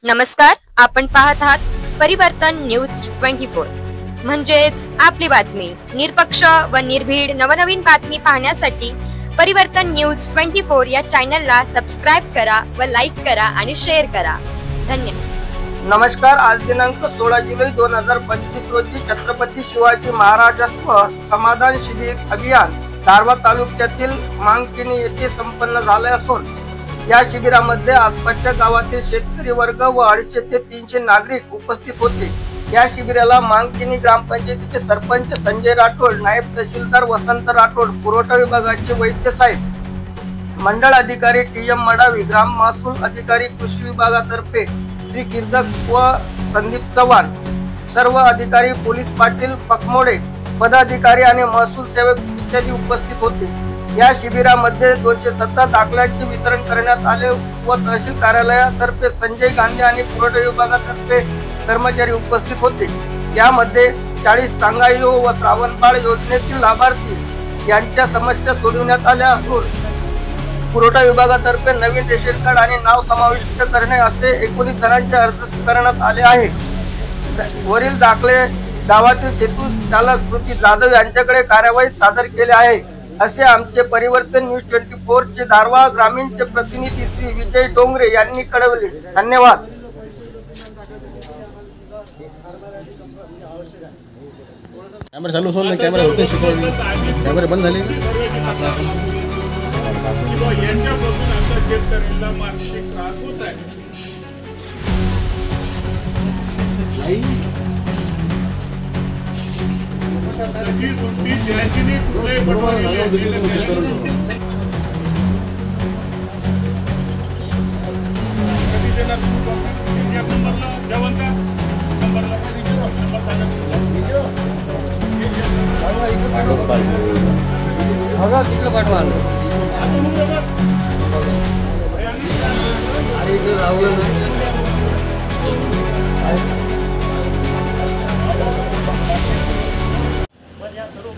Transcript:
नमस्कार, आपण पाहत आहात परिवर्तन न्यूज 24 म्हणजेच आपली बातमी। निरपक्ष व निर्भीड नवनवीन बातमी पाहण्यासाठी परिवर्तन न्यूज 24 या चॅनलला सबस्क्राइब करा व लाईक करा आणि शेअर करा। धन्यवाद। नमस्कार, आज दिनांक 16 जुलै 2025 रोजी छत्रपती शिवाजी महाराजत्व समाधान शिबिर अभियान दारव्हा तालुक्यातील मांगकिणी येथे संपन्न झाले असून या शिबिरामध्ये आसपासच्या गावातील शेतकरी वर्ग व 250 ते 300 नागरिक उपस्थित होते। या शिबिराला मांगकिणी ग्रामपंचायतीचे सरपंच संजय राठोड, नायब तहसीलदार वसंत राठोड, पुरवठा विभागाचे वैद्य साहेब, मंडळ अधिकारी TM मडावी, ग्राम महसूल अधिकारी कृषी विभागातर्फे श्री कीर्तक व संदीप चव्हाण, सर्व अधिकारी, पोलीस पाटील पकमोडे, पदाधिकारी आणि महसूल सेवक इत्यादी उपस्थित होते। या शिबिरामध्ये 270 दाखल्यांचे वितरण करण्यात आले व तहसील कार्यालयातर्फे संजय गांधी आणि पुरवठा विभागातर्फे कर्मचारी उपस्थित होते। यामध्ये 40 सांगाईयो व श्रावणबाळ योजनेतील लाभार्थी यांच्या समस्या सोडविण्यात आल्या असून पुरवठा विभागातर्फे नवीन रेशन कार्ड आणि नाव समाविष्ट करणे असे 19 जणांचे अर्ज करण्यात आले आहे। वरील दाखले गावातील सेतू चालक कृती जाधव यांच्याकडे कार्यवाही सादर केले आहे असे आमचे परिवर्तन न्यूज 24 चे दारव्हा ग्रामीणचे प्रतिनिधी श्री विजय डोंगरे यांनी कळवले। धन्यवाद। कॅमेरा चालू सोडले, कॅमेरा होते शिकवले, कॅमेरा बंद झाले। यांच्यापासून आता शेतकऱ्यांना मानसिक त्रास होत आहे। तशी सुट्टी द्यायची नाही, कुठल्याही पटवारीला कधी देणार या नंबरला जेवणचा नंबरला बघा तिकडे पाठवा। या सर्व